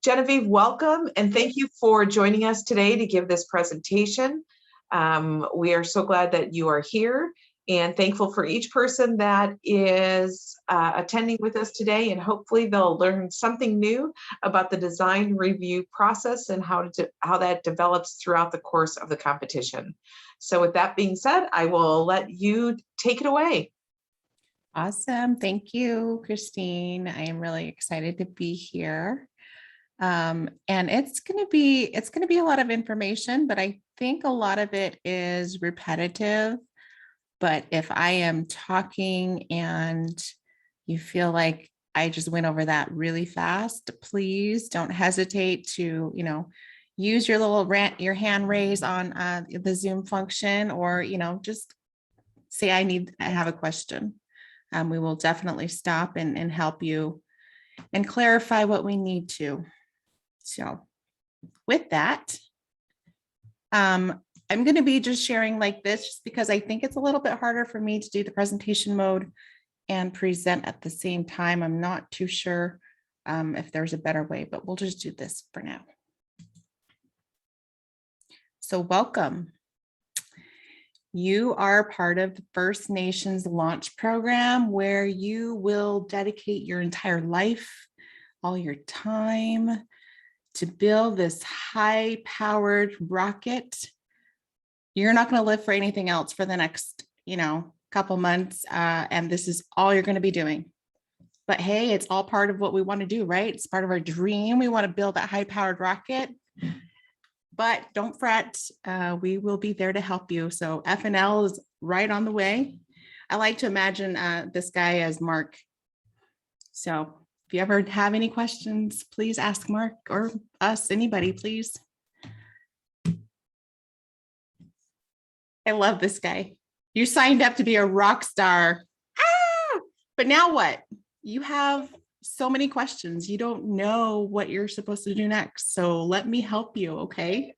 Genevieve, welcome, and thank you for joining us today to give this presentation. We are so glad that you are here and thankful for each person that is attending with us today, and hopefully they'll learn something new about the design review process and how that develops throughout the course of the competition. So with that being said, I will let you take it away. Awesome. Thank you, Christine. I am really excited to be here. And it's going to be a lot of information, but I think a lot of it is repetitive. But if I am talking and you feel like I just went over that really fast, please don't hesitate to, use your little your hand raise on the Zoom function, or, just say, I have a question. We will definitely stop and help you and clarify what we need to. So with that, I'm going to be just sharing like this just because I think it's a little bit harder for me to do the presentation mode and present at the same time. I'm not too sure if there's a better way, but we'll just do this for now. So welcome. You are part of the First Nations launch program, where you will dedicate your entire life, all your time, to build this high-powered rocket. You're not going to live for anything else for the next, couple months, and this is all you're going to be doing. But hey, it's all part of what we want to do, right? It's part of our dream. We want to build that high-powered rocket. But don't fret, we will be there to help you. So FNL is right on the way. I like to imagine this guy as Mark. So if you ever have any questions, please ask Mark, or us, anybody, please. I love this guy. You signed up to be a rock star. But now what? You have so many questions. You don't know what you're supposed to do next. So let me help you, okay?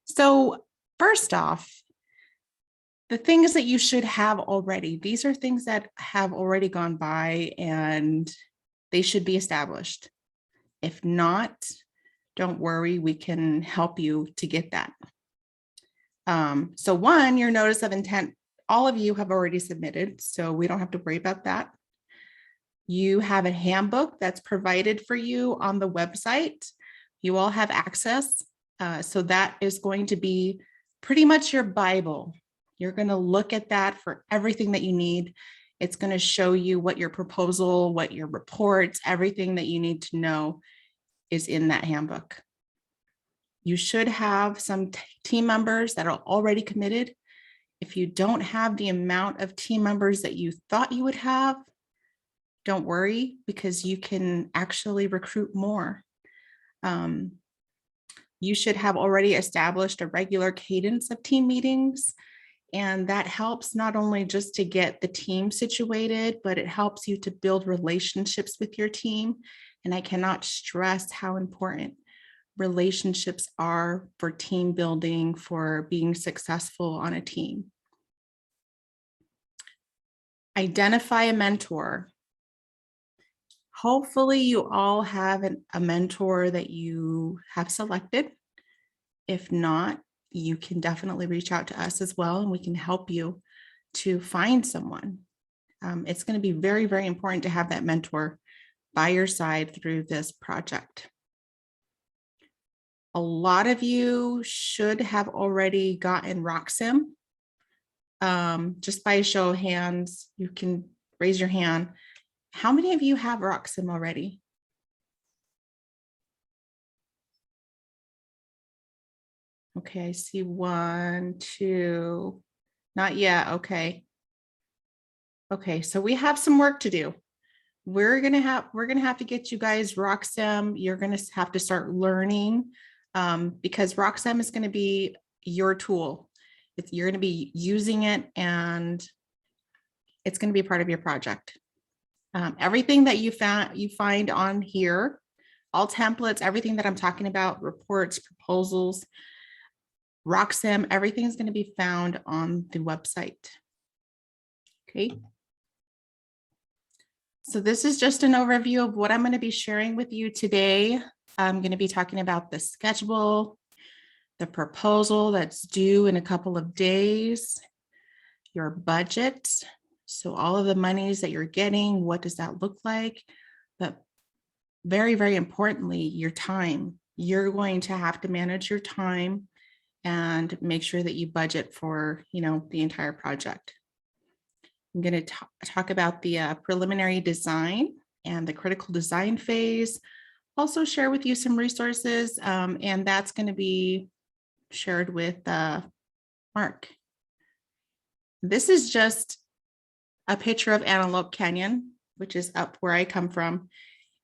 So first off, the things that you should have already, these are things that have already gone by and they should be established. If not, don't worry, we can help you to get that. So one, your notice of intent, all of you have already submitted, so we don't have to worry about that. You have a handbook that's provided for you on the website. You all have access. So that is going to be pretty much your Bible. You're going to look at that for everything that you need. It's going to show you what your proposal, what your reports, everything that you need to know is in that handbook. You should have some team members that are already committed. If you don't have the amount of team members that you thought you would have, don't worry, because you can actually recruit more. You should have already established a regular cadence of team meetings, and that helps not only just to get the team situated, but it helps you to build relationships with your team. And I cannot stress how important relationships are for team building, for being successful on a team. Identify a mentor. Hopefully you all have a mentor that you have selected. If not, you can definitely reach out to us as well, and we can help you to find someone. It's going to be very, very important to have that mentor by your side through this project. A lot of you should have already gotten RockSim. Just by a show of hands, you can raise your hand. How many of you have RockSim already? Okay, I see 1, 2, not yet. Okay. Okay, so we have some work to do. We're gonna have to get you guys RockSim. You're gonna have to start learning because RockSim is gonna be your tool. You're gonna be using it, and it's gonna be a part of your project. Everything that you find on here, all templates, everything that I'm talking about, reports, proposals, RockSim, everything is going to be found on the website. Okay. So this is just an overview of what I'm going to be sharing with you today. I'm going to be talking about the schedule, the proposal that's due in a couple of days, your budget. So all of the monies that you're getting, what does that look like? But very, very importantly, your time. You're going to have to manage your time and make sure that you budget for, the entire project. I'm going to talk about the preliminary design and the critical design phase. Also share with you some resources, and that's going to be shared with Mark. This is just a picture of Antelope Canyon, which is up where I come from.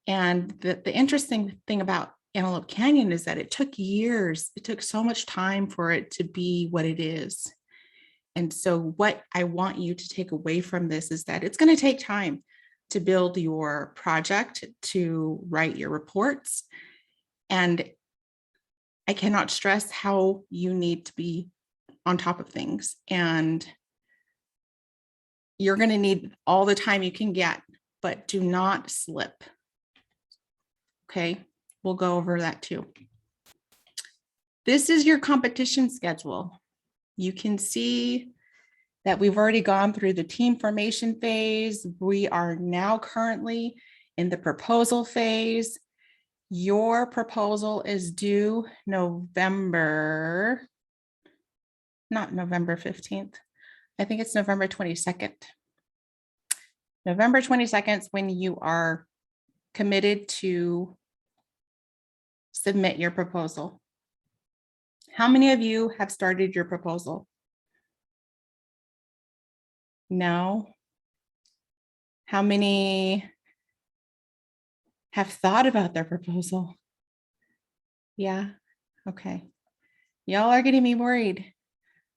And the interesting thing about Antelope Canyon is that it took years. It took so much time for it to be what it is. And so what I want you to take away from this is that it's going to take time to build your project, to write your reports. And I cannot stress how you need to be on top of things. And you're going to need all the time you can get, but do not slip. Okay, we'll go over that too. This is your competition schedule. You can see that we've already gone through the team formation phase. We are now currently in the proposal phase. Your proposal is due November, not November 15th. I think it's November 22nd. November 22nd is when you are committed to submit your proposal. How many of you have started your proposal? No. How many have thought about their proposal? Yeah. Okay. Y'all are getting me worried.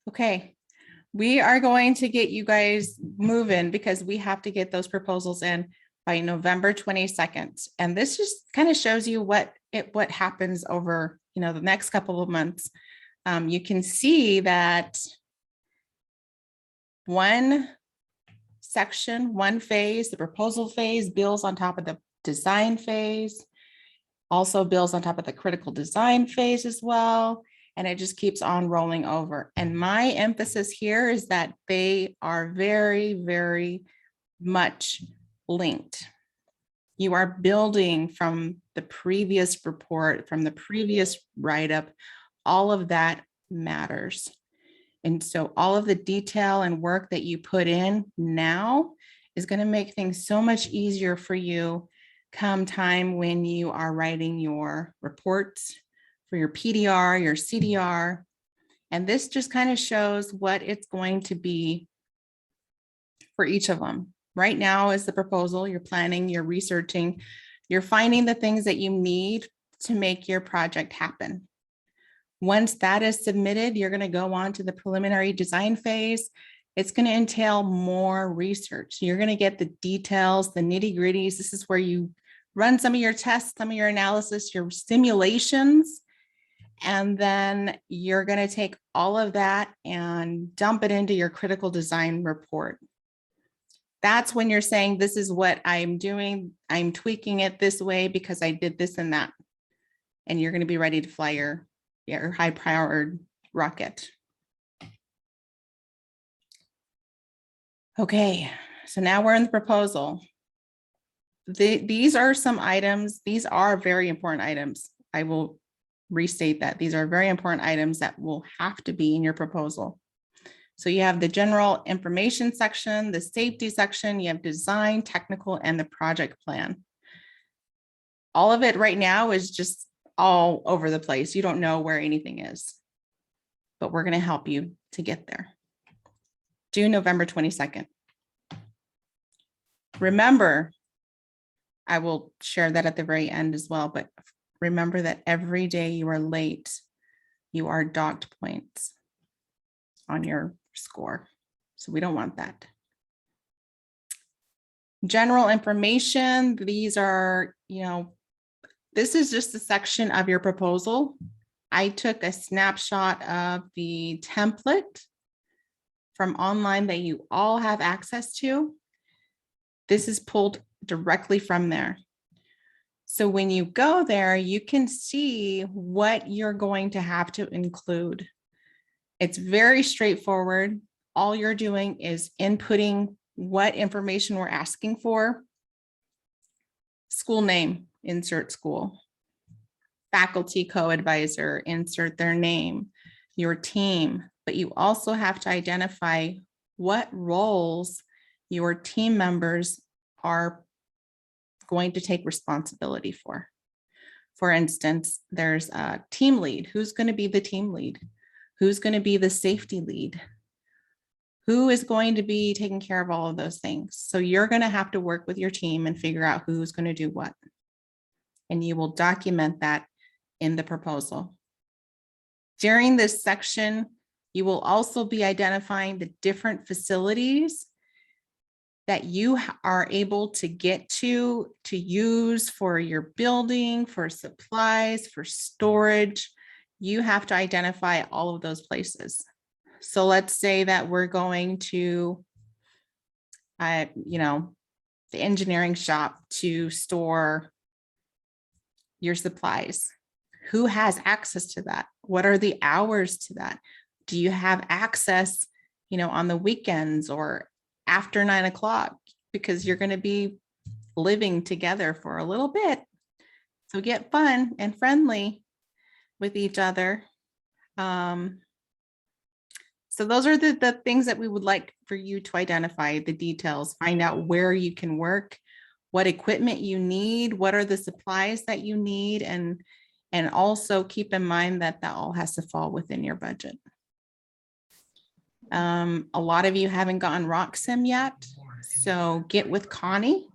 Okay. We are going to get you guys moving because we have to get those proposals in by November 22nd. And this just kind of shows you what happens over, the next couple of months. You can see that one section, one phase, the proposal phase builds on top of the design phase, also builds on top of the critical design phase as well. And it just keeps on rolling over. And my emphasis here is that they are very, very much linked. You are building from the previous report, from the previous write-up. All of that matters. And so all of the detail and work that you put in now is going to make things so much easier for you come time when you are writing your reports for your PDR, your CDR. And this just kind of shows what it's going to be for each of them. Right now is the proposal, you're planning, you're researching, you're finding the things that you need to make your project happen. Once that is submitted, you're going to go on to the preliminary design phase. It's going to entail more research. You're going to get the details, the nitty-gritties. This is where you run some of your tests, some of your analysis, your simulations, and then you're going to take all of that and dump it into your critical design report. That's when you're saying, this is what I'm doing. I'm tweaking it this way because I did this and that. And you're going to be ready to fly your high-powered rocket. Okay, so now we're in the proposal. These are some items. These are very important items. I will restate that. These are very important items that will have to be in your proposal. So you have the general information section, the safety section, you have design, technical, and the project plan. All of it right now is just all over the place. You don't know where anything is, but we're going to help you to get there. Due November 22nd. Remember, I will share that at the very end as well, but remember that every day you are late, you are docked points on your score. So we don't want that. General information, these are, this is just a section of your proposal. I took a snapshot of the template from online that you all have access to. This is pulled directly from there. So when you go there, you can see what you're going to have to include. It's very straightforward. All you're doing is inputting what information we're asking for. School name, insert school. Faculty co-advisor, insert their name. Your team, but you also have to identify what roles your team members are going to take responsibility for. For instance, there's a team lead. Who's going to be the team lead? Who's going to be the safety lead? Who is going to be taking care of all of those things? So you're going to have to work with your team and figure out who's going to do what. And you will document that in the proposal. During this section, you will also be identifying the different facilities that you are able to get to use for your building, for supplies, for storage. You have to identify all of those places. So let's say that we're going to, the engineering shop to store your supplies. Who has access to that? What are the hours to that? Do you have access, on the weekends or after 9 o'clock? Because you're going to be living together for a little bit. So get fun and friendly with each other. So those are the things that we would like for you to identify, the details, find out where you can work, what equipment you need, what are the supplies that you need, and also keep in mind that all has to fall within your budget. A lot of you haven't gotten RockSim yet, so get with Connie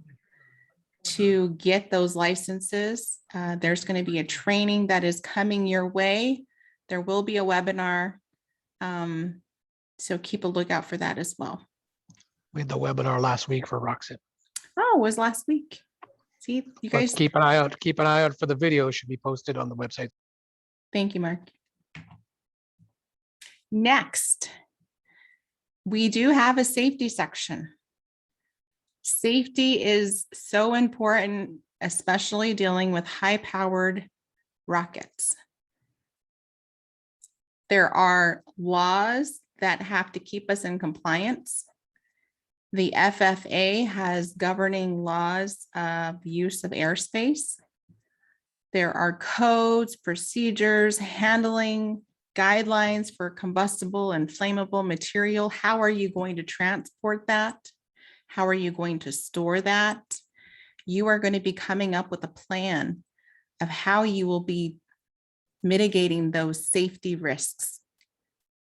to get those licenses. There's going to be a training that is coming your way. There will be a webinar, so keep a lookout for that as well. We had the webinar last week for RockSim. Oh, it was last week. See, you guys. But keep an eye out. Keep an eye out for the video. It should be posted on the website. Thank you, Mark. Next, we do have a safety section. Safety is so important, especially dealing with high-powered rockets. There are laws that have to keep us in compliance. The FFA has governing laws of use of airspace. There are codes, procedures, handling guidelines for combustible and flammable material. How are you going to transport that? How are you going to store that? You are going to be coming up with a plan of how you will be mitigating those safety risks.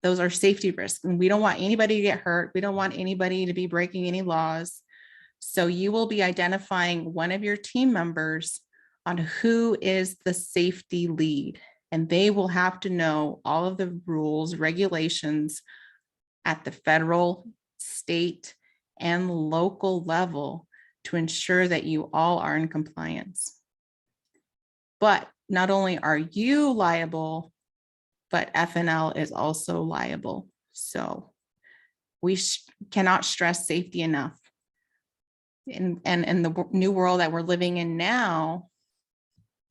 Those are safety risks, and we don't want anybody to get hurt. We don't want anybody to be breaking any laws. So you will be identifying one of your team members on who is the safety lead, and they will have to know all of the rules, regulations at the federal, state, and local level to ensure that you all are in compliance. But not only are you liable, but FNL is also liable. So we cannot stress safety enough. And in the new world that we're living in now,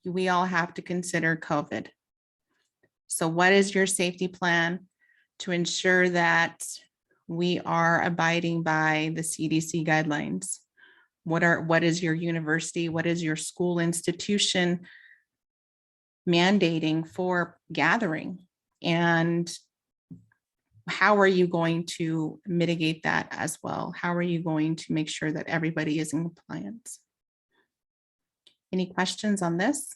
we all have to consider COVID. So what is your safety plan to ensure that we are abiding by the CDC guidelines? What is your university? What is your school institution mandating for gathering? And how are you going to mitigate that as well? How are you going to make sure that everybody is in compliance? Any questions on this?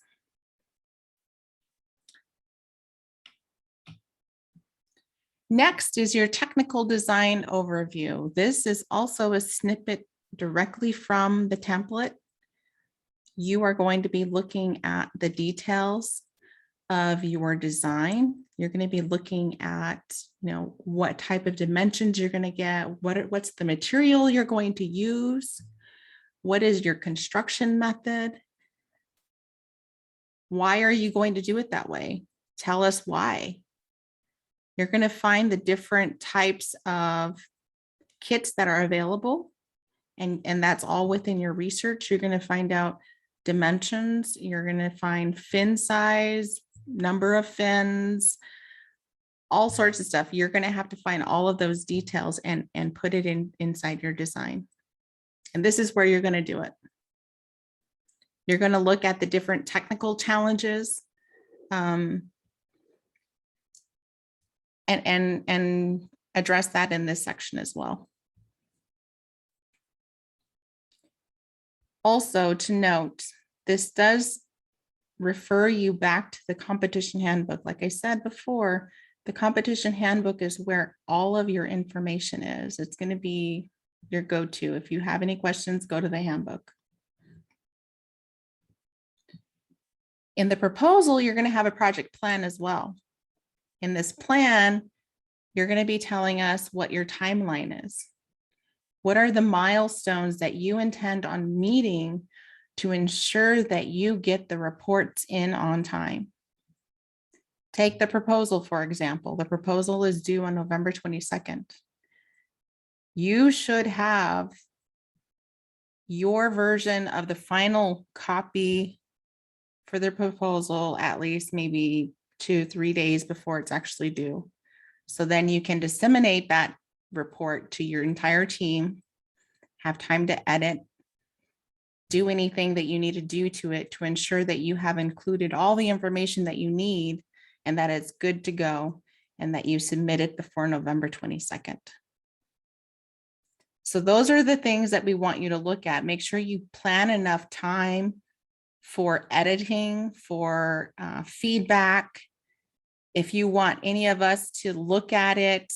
Next is your technical design overview. This is also a snippet directly from the template. You are going to be looking at the details of your design. You're going to be looking at, what type of dimensions you're going to get, what's the material you're going to use, what is your construction method, why are you going to do it that way? Tell us why. You're going to find the different types of kits that are available And that's all within your research. You're going to find out dimensions. You're going to find fin size, number of fins, all sorts of stuff. You're going to have to find all of those details and put it inside your design. And this is where you're going to do it. You're going to look at the different technical challenges and address that in this section as well. Also to note, this does refer you back to the competition handbook. Like I said before, the competition handbook is where all of your information is. It's going to be your go-to. If you have any questions, go to the handbook. In the proposal, you're going to have a project plan as well. In this plan, you're going to be telling us what your timeline is. What are the milestones that you intend on meeting to ensure that you get the reports in on time? Take the proposal, for example. The proposal is due on November 22nd. You should have your version of the final copy for the proposal at least maybe 2-3 days before it's actually due. So then you can disseminate that report to your entire team, have time to edit, do anything that you need to do to it to ensure that you have included all the information that you need and that it's good to go and that you submit it before November 22nd. So those are the things that we want you to look at. Make sure you plan enough time for editing, for feedback. If you want any of us to look at it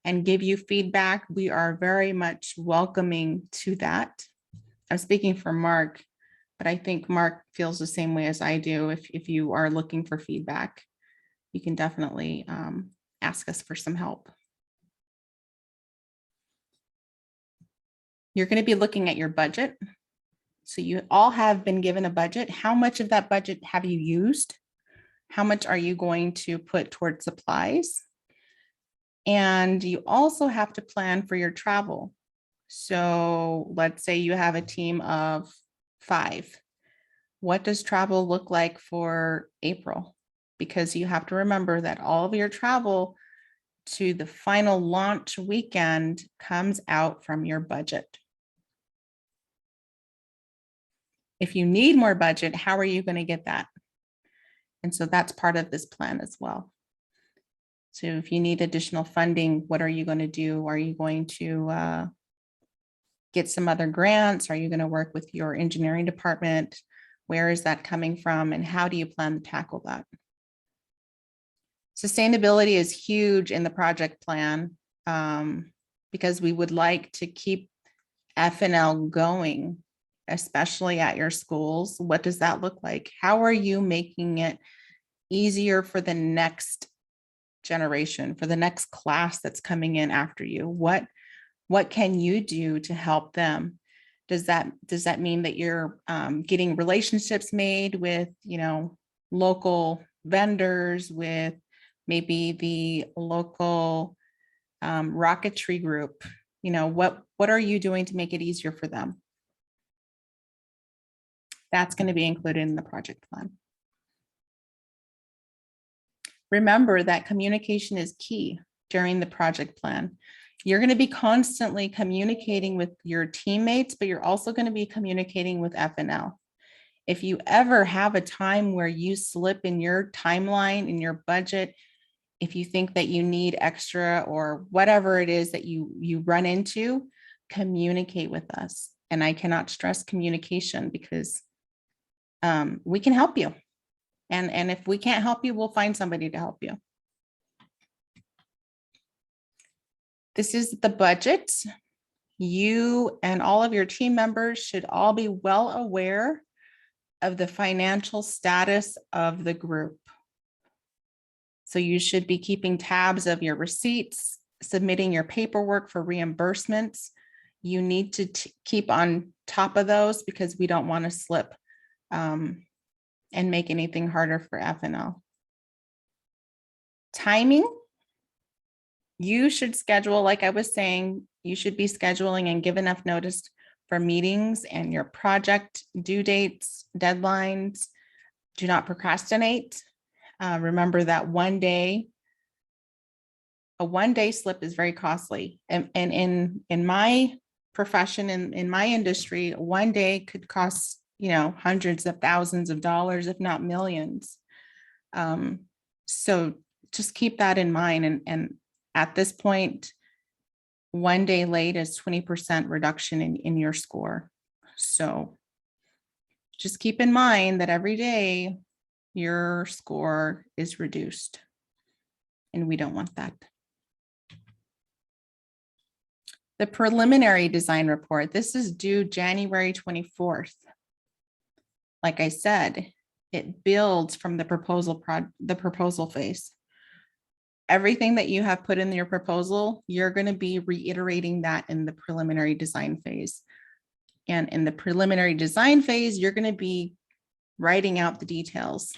and give you feedback, we are very much welcoming to that. I'm speaking for Mark, but I think Mark feels the same way as I do. If you are looking for feedback, you can definitely ask us for some help. You're going to be looking at your budget. So you all have been given a budget. How much of that budget have you used? How much are you going to put towards supplies? And you also have to plan for your travel. So let's say you have a team of 5. What does travel look like for April? Because you have to remember that all of your travel to the final launch weekend comes out from your budget. If you need more budget, how are you going to get that? And so that's part of this plan as well. So if you need additional funding, what are you going to do? Are you going to get some other grants? Are you going to work with your engineering department? Where is that coming from? And how do you plan to tackle that? Sustainability is huge in the project plan because we would like to keep FNL going, especially at your schools. What does that look like? How are you making it easier for the next generation, for the next class that's coming in after you? What can you do to help them? Does that mean that you're getting relationships made with, local vendors, with maybe the local rocketry group? What are you doing to make it easier for them? That's going to be included in the project plan. Remember that communication is key during the project plan. You're going to be constantly communicating with your teammates, but you're also going to be communicating with FNL. If you ever have a time where you slip in your timeline, in your budget, if you think that you need extra or whatever it is that you run into, communicate with us. And I cannot stress communication because we can help you. And if we can't help you, we'll find somebody to help you. This is the budget. You and all of your team members should all be well aware of the financial status of the group. So you should be keeping tabs of your receipts, submitting your paperwork for reimbursements. You need to keep on top of those because we don't want to slip and make anything harder for FNL. Timing, you should schedule, like I was saying, you should be scheduling and give enough notice for meetings and your project due dates, deadlines. Do not procrastinate. Remember that a one-day slip is very costly. And in my profession, in my industry, one day could cost, hundreds of thousands of dollars, if not millions. So just keep that in mind. And at this point, one day late is 20% reduction in your score. So just keep in mind that every day your score is reduced, and we don't want that. The preliminary design report, this is due January 24th. Like I said, it builds from the proposal phase. Everything that you have put in your proposal, you're going to be reiterating that in the preliminary design phase. And in the preliminary design phase, you're going to be writing out the details.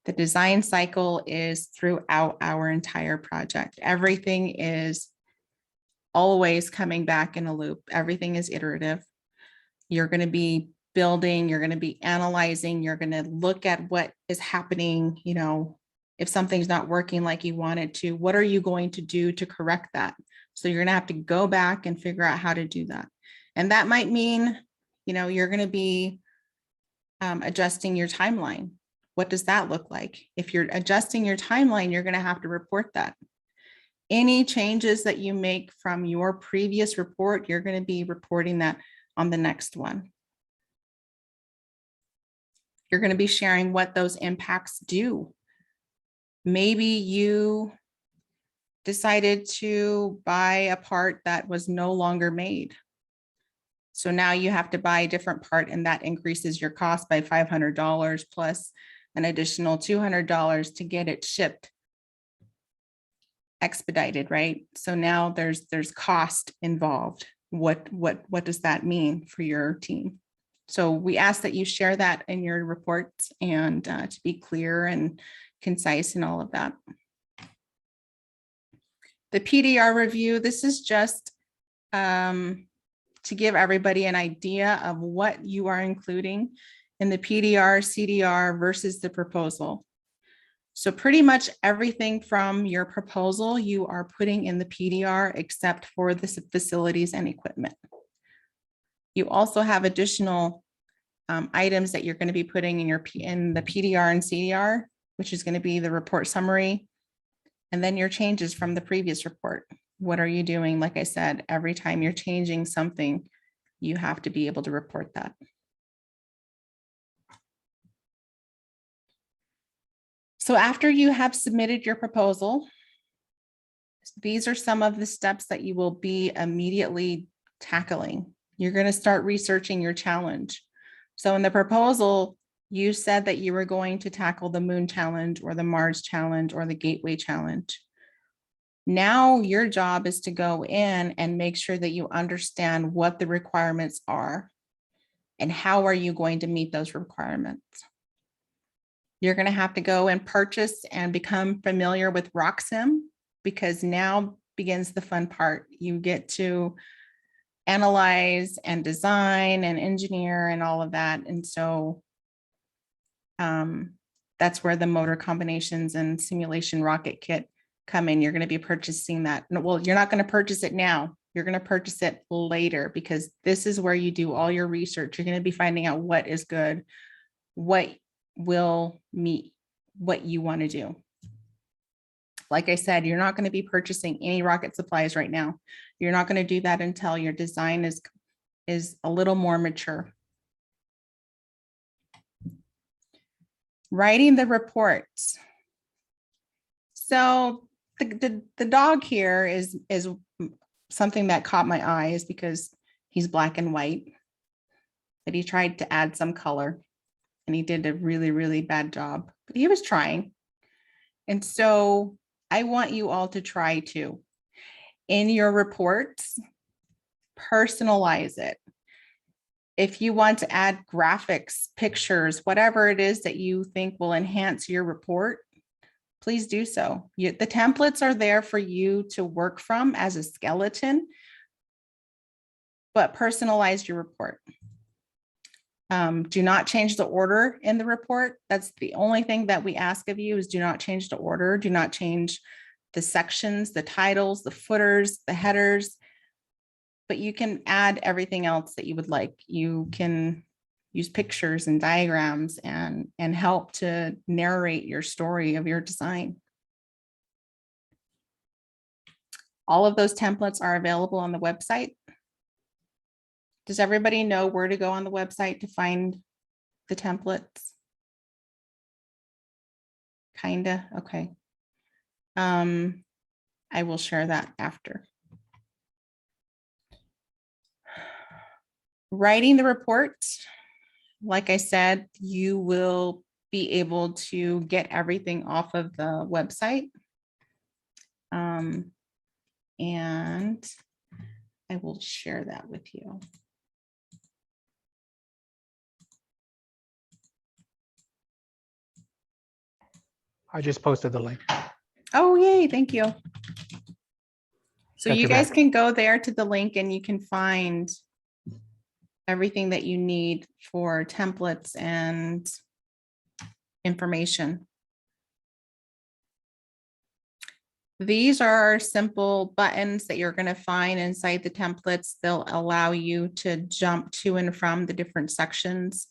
The design cycle is throughout our entire project. Everything is always coming back in a loop. Everything is iterative. You're going to be building, you're going to be analyzing, you're going to look at what is happening. If something's not working like you want it to, what are you going to do to correct that? So you're going to have to go back and figure out how to do that. And that might mean, you're going to be adjusting your timeline. What does that look like? If you're adjusting your timeline, you're going to have to report that. Any changes that you make from your previous report, you're going to be reporting that on the next one. You're going to be sharing what those impacts do. Maybe you decided to buy a part that was no longer made. So now you have to buy a different part, and that increases your cost by $500 plus an additional $200 to get it shipped, expedited, right? So now there's cost involved. What does that mean for your team? So we ask that you share that in your reports, and to be clear and concise and all of that. The PDR review, this is just to give everybody an idea of what you are including in the PDR, CDR versus the proposal. So pretty much everything from your proposal you are putting in the PDR except for the facilities and equipment. You also have additional items that you're going to be putting in the PDR and CDR, which is going to be the report summary, and then your changes from the previous report. What are you doing? Like I said, every time you're changing something, you have to be able to report that. So after you have submitted your proposal, these are some of the steps that you will be immediately tackling. You're going to start researching your challenge. So in the proposal, you said that you were going to tackle the Moon Challenge or the Mars Challenge or the Gateway Challenge. Now your job is to go in and make sure that you understand what the requirements are and how are you going to meet those requirements. You're going to have to go and purchase and become familiar with RockSim, because now begins the fun part. You get to analyze and design and engineer and all of that. And so that's where the motor combinations and simulation rocket kit come in. You're going to be purchasing that. Well, you're not going to purchase it now. You're going to purchase it later, because this is where you do all your research. You're going to be finding out what is good, what will meet what you want to do. Like I said, you're not going to be purchasing any rocket supplies right now. You're not going to do that until your design is a little more mature. Writing the reports. So the dog here is something that caught my eyes because he's black and white, but he tried to add some color and he did a really, really bad job, but he was trying. And so I want you all to try to, in your reports, personalize it. If you want to add graphics, pictures, whatever it is that you think will enhance your report, please do so. The templates are there for you to work from as a skeleton, but personalize your report. Do not change the order in the report. That's the only thing that we ask of you, is do not change the order. Do not change the sections, the titles, the footers, the headers, but you can add everything else that you would like. You can use pictures and diagrams and help to narrate your story of your design. All of those templates are available on the website. Does everybody know where to go on the website to find the templates? Kinda, okay. I will share that after. Writing the report, like I said, you will be able to get everything off of the website. And I will share that with you. I just posted the link. Oh, yay, thank you. So Got you your guys back. can go there to the link and you can find everything that you need for templates and information. These are simple buttons that you're going to find inside the templates. They'll allow you to jump to and from the different sections.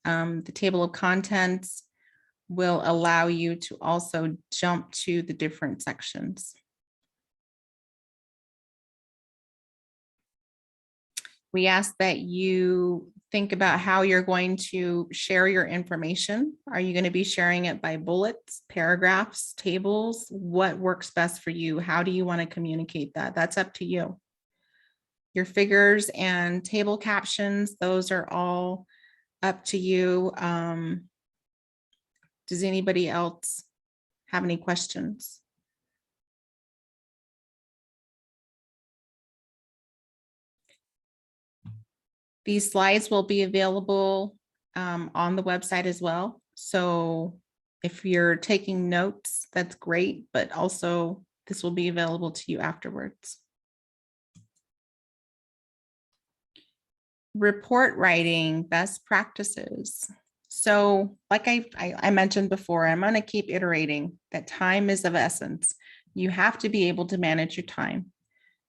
The table of contents will allow you to also jump to the different sections. We ask that you think about how you're going to share your information. Are you going to be sharing it by bullets, paragraphs, tables? What works best for you? How do you want to communicate that? That's up to you. Your figures and table captions, those are all up to you. Does anybody else have any questions? These slides will be available on the website as well. So if you're taking notes, that's great, but also this will be available to you afterwards. Report writing best practices. So like I mentioned before, I'm going to keep iterating that time is of essence. You have to be able to manage your time,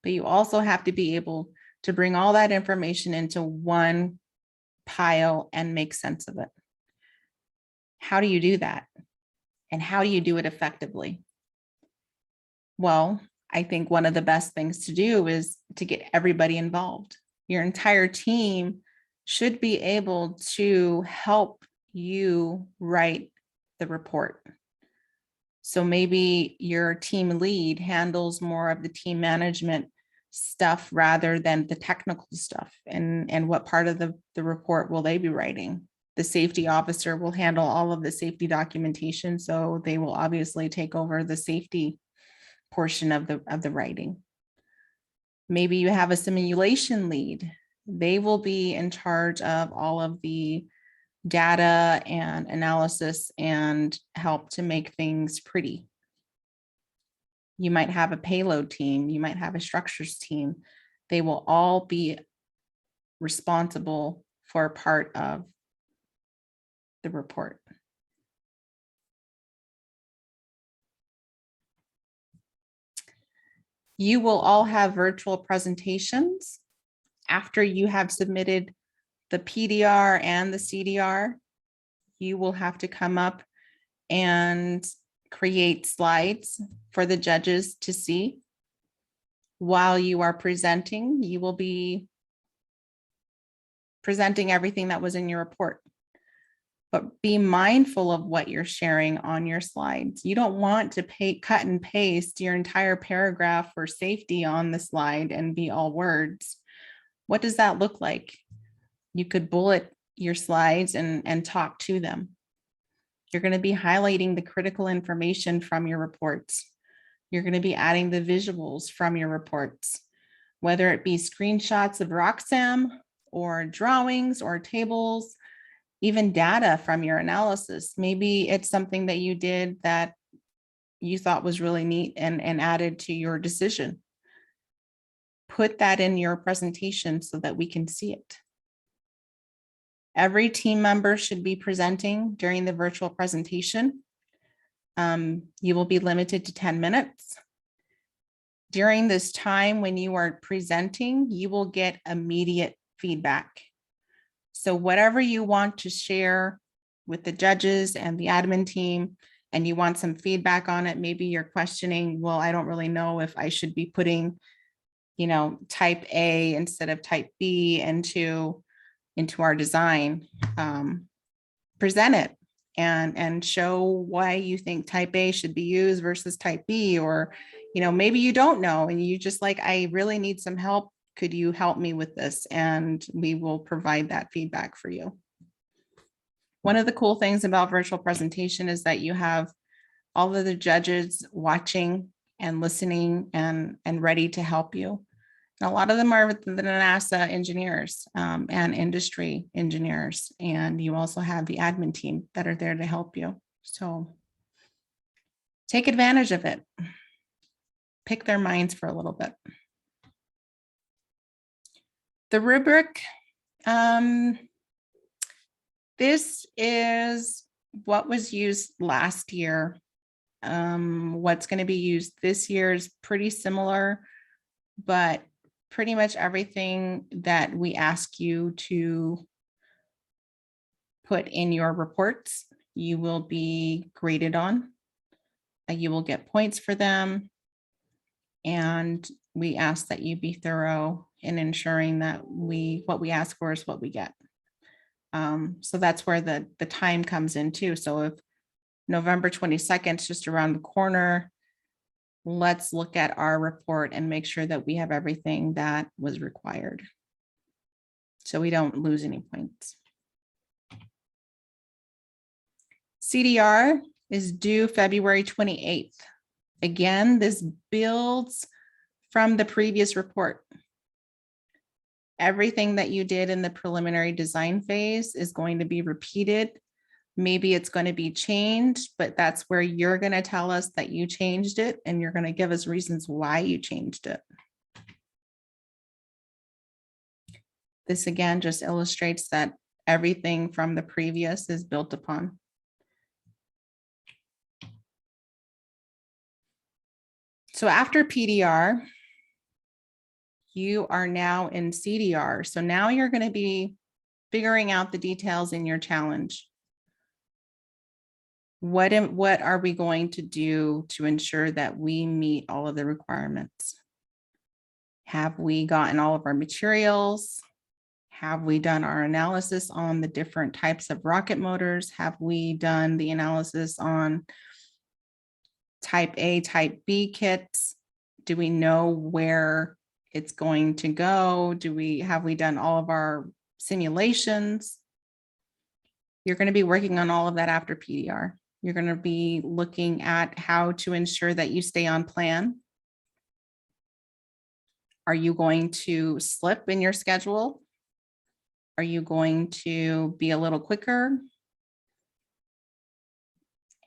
but you also have to be able to bring all that information into one pile and make sense of it. How do you do that? And how do you do it effectively? Well, I think one of the best things to do is to get everybody involved. Your entire team should be able to help you write the report. So maybe your team lead handles more of the team management stuff rather than the technical stuff. And what part of the report will they be writing? The safety officer will handle all of the safety documentation. So they will obviously take over the safety portion of the writing. Maybe you have a simulation lead. They will be in charge of all of the data and analysis and help to make things pretty. You might have a payload team. You might have a structures team. They will all be responsible for part of the report. You will all have virtual presentations after you have submitted the PDR and the CDR. You will have to come up and create slides for the judges to see. While you are presenting, you will be presenting everything that was in your report. But be mindful of what you're sharing on your slides. You don't want to cut and paste your entire paragraph for safety on the slide and be all words. What does that look like? You could bullet your slides and talk to them. You're going to be highlighting the critical information from your reports. You're going to be adding the visuals from your reports, whether it be screenshots of RockSam or drawings or tables, even data from your analysis. Maybe it's something that you did that you thought was really neat and added to your decision. put that in your presentation so that we can see it. Every team member should be presenting during the virtual presentation. You will be limited to 10 minutes. During this time when you are presenting, you will get immediate feedback. So whatever you want to share with the judges and the admin team, and you want some feedback on it, maybe you're questioning, well, I don't really know if I should be putting, type A instead of type B into our design. Present it and show why you think type A should be used versus type B, or, maybe you don't know and you just like, I really need some help. Could you help me with this? And we will provide that feedback for you. One of the cool things about virtual presentation is that you have all of the judges watching and listening and ready to help you. And a lot of them are the NASA engineers and industry engineers. And you also have the admin team that are there to help you. So take advantage of it. Pick their minds for a little bit. The rubric, this is what was used last year. What's going to be used this year is pretty similar, but pretty much everything that we ask you to put in your reports, you will be graded on. You will get points for them. And we ask that you be thorough in ensuring that what we ask for is what we get. So that's where the time comes in too. So if November 22nd is just around the corner, let's look at our report and make sure that we have everything that was required, so we don't lose any points. CDR is due February 28th. Again, this builds from the previous report. Everything that you did in the preliminary design phase is going to be repeated. Maybe it's going to be changed, but that's where you're going to tell us that you changed it, and you're going to give us reasons why you changed it. This again just illustrates that everything from the previous is built upon. So after PDR, you are now in CDR. So now you're going to be figuring out the details in your challenge. What are we going to do to ensure that we meet all of the requirements? Have we gotten all of our materials? Have we done our analysis on the different types of rocket motors? Have we done the analysis on type A, type B kits? Do we know where it's going to go? Have we done all of our simulations? You're going to be working on all of that after PDR. You're going to be looking at how to ensure that you stay on plan. Are you going to slip in your schedule? Are you going to be a little quicker?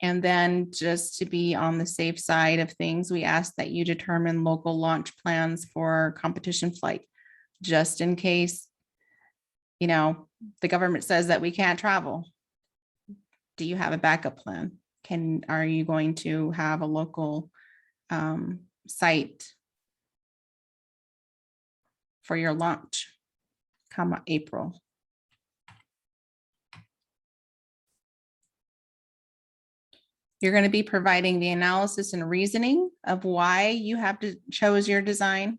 And then just to be on the safe side of things, we ask that you determine local launch plans for competition flight, just in case, the government says that we can't travel. Do you have a backup plan? Are you going to have a local site for your launch come April? You're going to be providing the analysis and reasoning of why you have to chose your design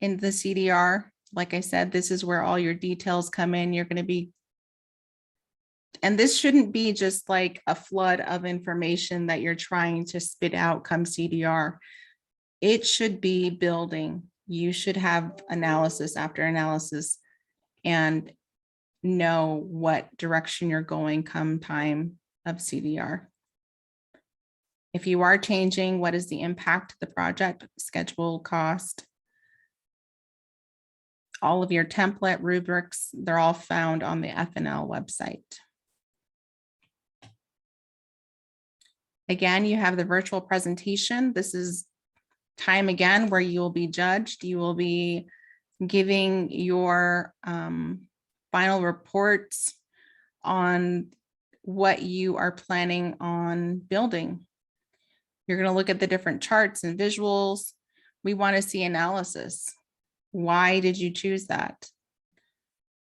in the CDR. Like I said, this is where all your details come in. You're going to be, and this shouldn't be just like a flood of information that you're trying to spit out come CDR. It should be building. You should have analysis after analysis and know what direction you're going come time of CDR. If you are changing, what is the impact to the project, schedule, cost? All of your template rubrics, they're all found on the FNL website. Again, you have the virtual presentation. This is time again where you will be judged. You will be giving your final reports on what you are planning on building. You're going to look at the different charts and visuals. We want to see analysis. Why did you choose that?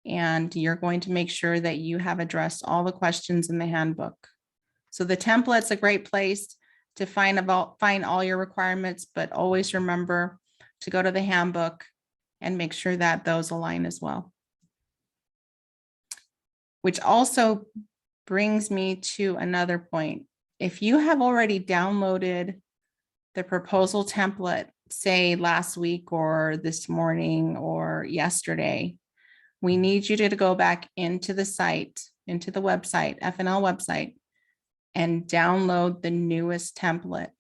And you're going to make sure that you have addressed all the questions in the handbook. So the template's a great place to find all your requirements, but always remember to go to the handbook and make sure that those align as well. Which also brings me to another point. If you have already downloaded the proposal template, say last week or this morning or yesterday, we need you to go back into the site, into the website, FNL website, and download the newest template.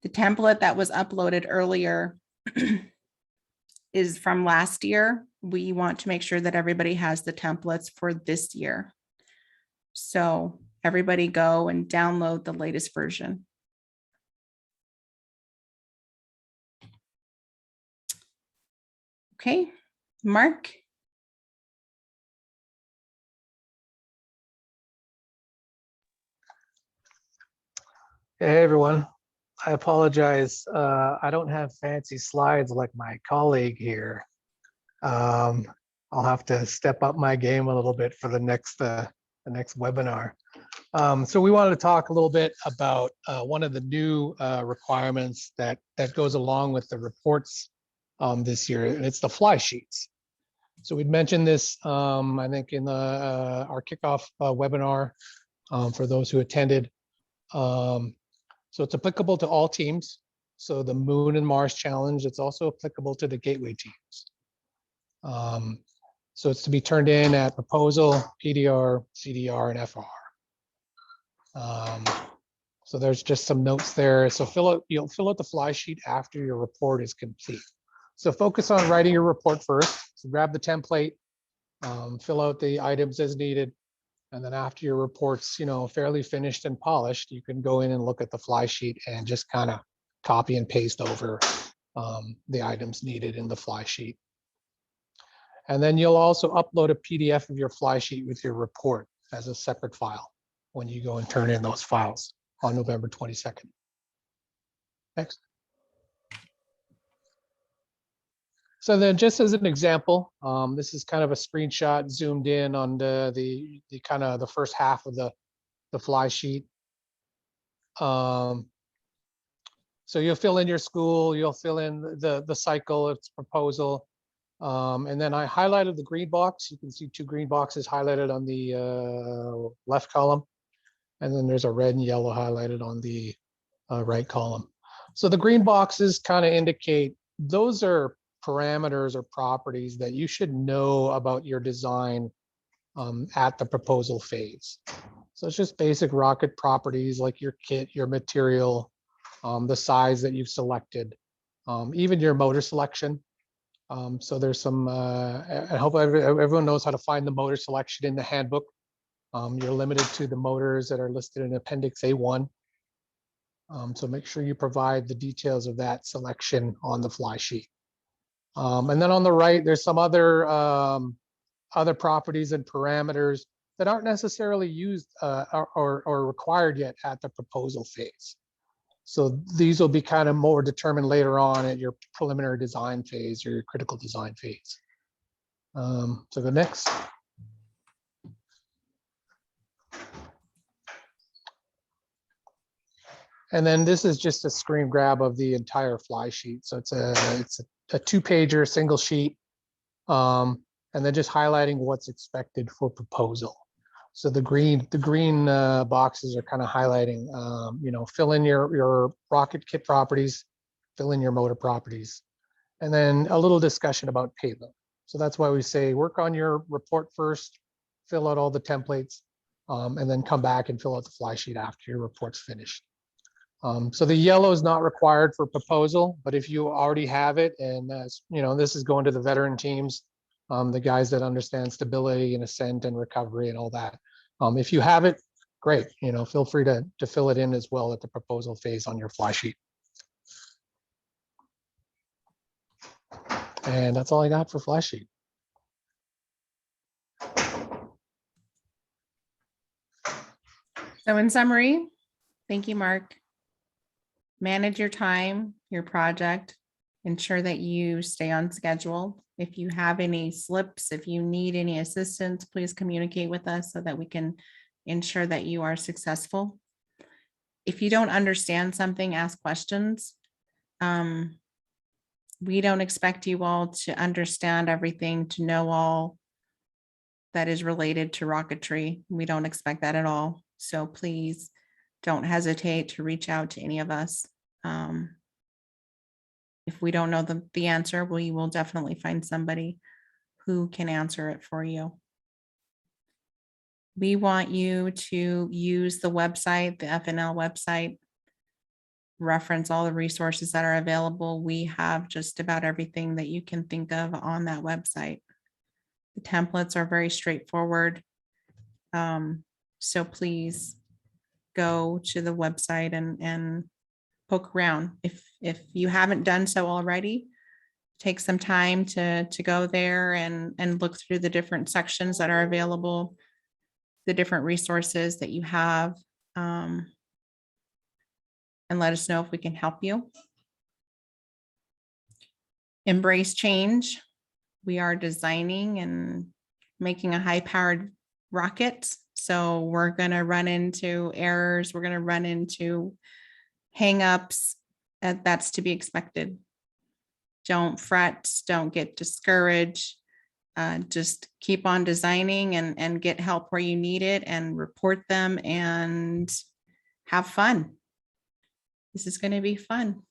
The template that was uploaded earlier is from last year. We want to make sure that everybody has the templates for this year. So everybody go and download the latest version. Okay, Mark. Hey, everyone. I apologize. I don't have fancy slides like my colleague here. I'll have to step up my game a little bit for the next webinar. So we wanted to talk a little bit about one of the new requirements that goes along with the reports this year, and it's the fly sheets. So we'd mentioned this, I think, in our kickoff webinar for those who attended. So it's applicable to all teams. So the Moon and Mars Challenge, it's also applicable to the Gateway teams. So it's to be turned in at proposal, PDR, CDR, and FR. So there's just some notes there. So you'll fill out the fly sheet after your report is complete. So focus on writing your report first. So grab the template, fill out the items as needed. And then after your report's, fairly finished and polished, you can go in and look at the fly sheet and just kind of copy and paste over the items needed in the fly sheet. And then you'll also upload a PDF of your fly sheet with your report as a separate file when you go and turn in those files on November 22nd. Next. So then just as an example, this is kind of a screenshot zoomed in on the kind of the first half of the fly sheet. So you'll fill in your school, you'll fill in the cycle, its proposal. And then I highlighted the green box. You can see 2 green boxes highlighted on the left column. And then there's a red and yellow highlighted on the right column. So the green boxes kind of indicate those are parameters or properties that you should know about your design at the proposal phase. So it's just basic rocket properties like your kit, your material, the size that you've selected, even your motor selection. So there's some, I hope everyone knows how to find the motor selection in the handbook. You're limited to the motors that are listed in Appendix A1. So make sure you provide the details of that selection on the fly sheet. And then on the right, there's some other properties and parameters that aren't necessarily used or required yet at the proposal phase. So these will be kind of more determined later on at your preliminary design phase or your critical design phase. So go next. And then this is just a screen grab of the entire fly sheet. So it's a 2-pager single sheet, and then just highlighting what's expected for proposal. So the green boxes are kind of highlighting, fill in your rocket kit properties, fill in your motor properties, and then a little discussion about payload. So that's why we say work on your report first, fill out all the templates, and then come back and fill out the fly sheet after your report's finished. So the yellow is not required for proposal, but if you already have it, and this is going to the veteran teams, the guys that understand stability and ascent and recovery and all that. If you have it, great. Feel free to fill it in as well at the proposal phase on your fly sheet. And that's all I got for fly sheet. So in summary, thank you, Mark. Manage your time, your project, ensure that you stay on schedule. If you have any slips, if you need any assistance, please communicate with us so that we can ensure that you are successful. If you don't understand something, ask questions. We don't expect you all to understand everything, to know all that is related to rocketry. We don't expect that at all. So please don't hesitate to reach out to any of us. If we don't know the answer, we will definitely find somebody who can answer it for you. We want you to use the website, the FNL website, reference all the resources that are available. We have just about everything that you can think of on that website. The templates are very straightforward. So please go to the website and poke around. If you haven't done so already, take some time to go there and look through the different sections that are available, the different resources that you have, and let us know if we can help you. Embrace change. We are designing and making a high-powered rocket. So we're going to run into errors. We're going to run into hangups. That's to be expected. Don't fret. Don't get discouraged. Just keep on designing and get help where you need it and report them and have fun. This is going to be fun.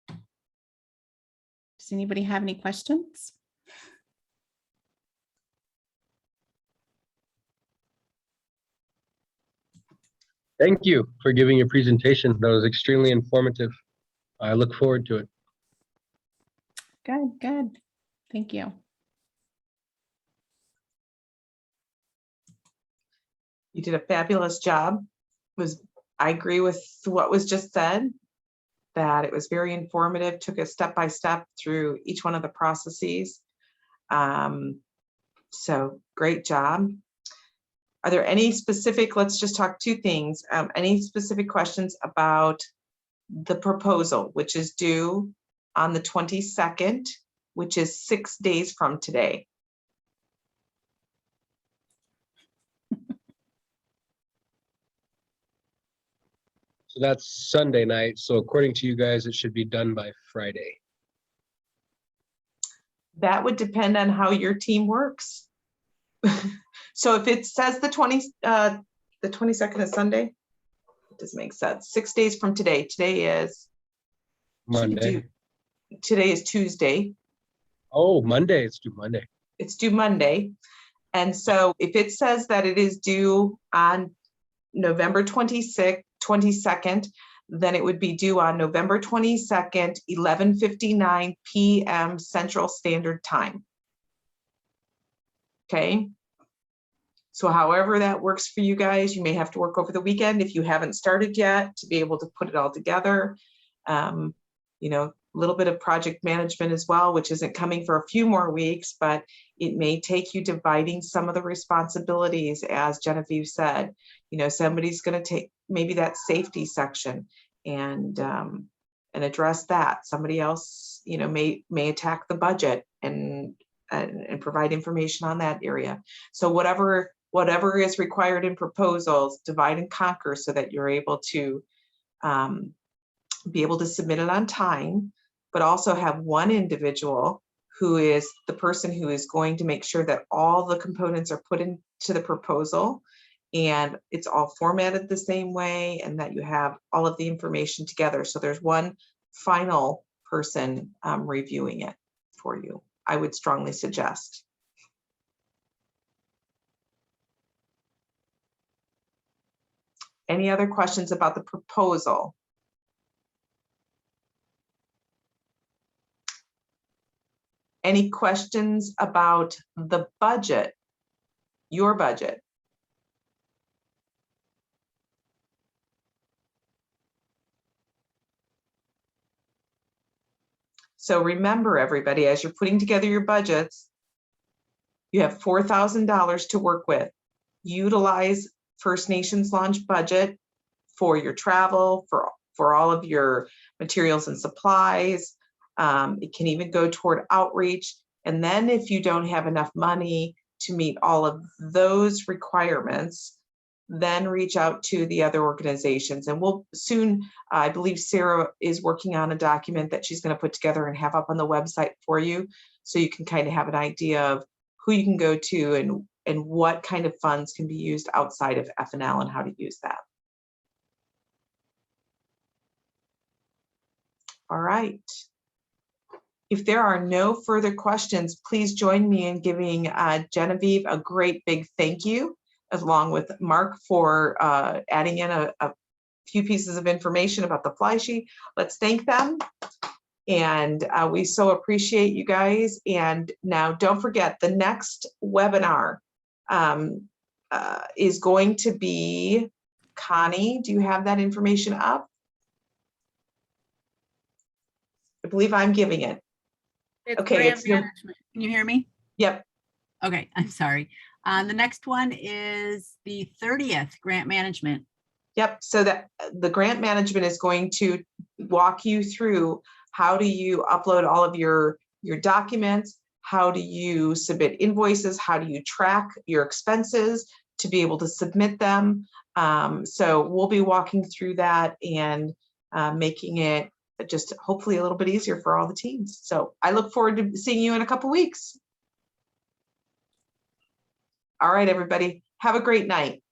Does anybody have any questions? Thank you for giving your presentation. That was extremely informative. I look forward to it. Good, good. Thank you. You did a fabulous job. I agree with what was just said, that it was very informative, took us step by step through each one of the processes. So great job. Are there any specific, let's just talk two things, any specific questions about the proposal, which is due on the 22nd, which is 6 days from today? So that's Sunday night. So according to you guys, it should be done by Friday. That would depend on how your team works. So if it says the 22nd is Sunday, it doesn't make sense. 6 days from today. Today is Monday. Today is Tuesday. Oh, Monday. It's due Monday. It's due Monday. And so if it says that it is due on November 22nd, then it would be due on November 22nd, 11:59 p.m. Central Standard Time. Okay. So however that works for you guys, you may have to work over the weekend if you haven't started yet to be able to put it all together. You know, a little bit of project management as well, which isn't coming for a few more weeks, but it may take you dividing some of the responsibilities, as Genevieve said. You know, somebody's going to take maybe that safety section and address that. Somebody else, you know, may attack the budget and provide information on that area. So whatever is required in proposals, divide and conquer so that you're able to be able to submit it on time, but also have one individual who is the person who is going to make sure that all the components are put into the proposal and it's all formatted the same way and that you have all of the information together. So there's one final person reviewing it for you. I would strongly suggest. Any other questions about the proposal? Any questions about the budget, your budget? So remember, everybody, as you're putting together your budgets, you have $4,000 to work with. Utilize First Nations launch budget for your travel, for all of your materials and supplies. It can even go toward outreach. And then if you don't have enough money to meet all of those requirements, then reach out to the other organizations. And we'll soon, I believe Sarah is working on a document that she's going to put together and have up on the website for you, so you can kind of have an idea of who you can go to and what kind of funds can be used outside of FNL and how to use that. All right. If there are no further questions, please join me in giving Genevieve a great big thank you, along with Mark for adding in a few pieces of information about the fly sheet. Let's thank them. And we so appreciate you guys. And now don't forget, the next webinar is going to be, Connie, do you have that information up? I believe I'm giving it. It's Okay, grant it's management. Can you hear me? Yep. Okay, I'm sorry. The next one is the 30th, grant management. Yep. So that the grant management is going to walk you through how do you upload all of your documents, how do you submit invoices, how do you track your expenses to be able to submit them. So we'll be walking through that and making it just hopefully a little bit easier for all the teams. So I look forward to seeing you in a couple weeks. All right, everybody, have a great night.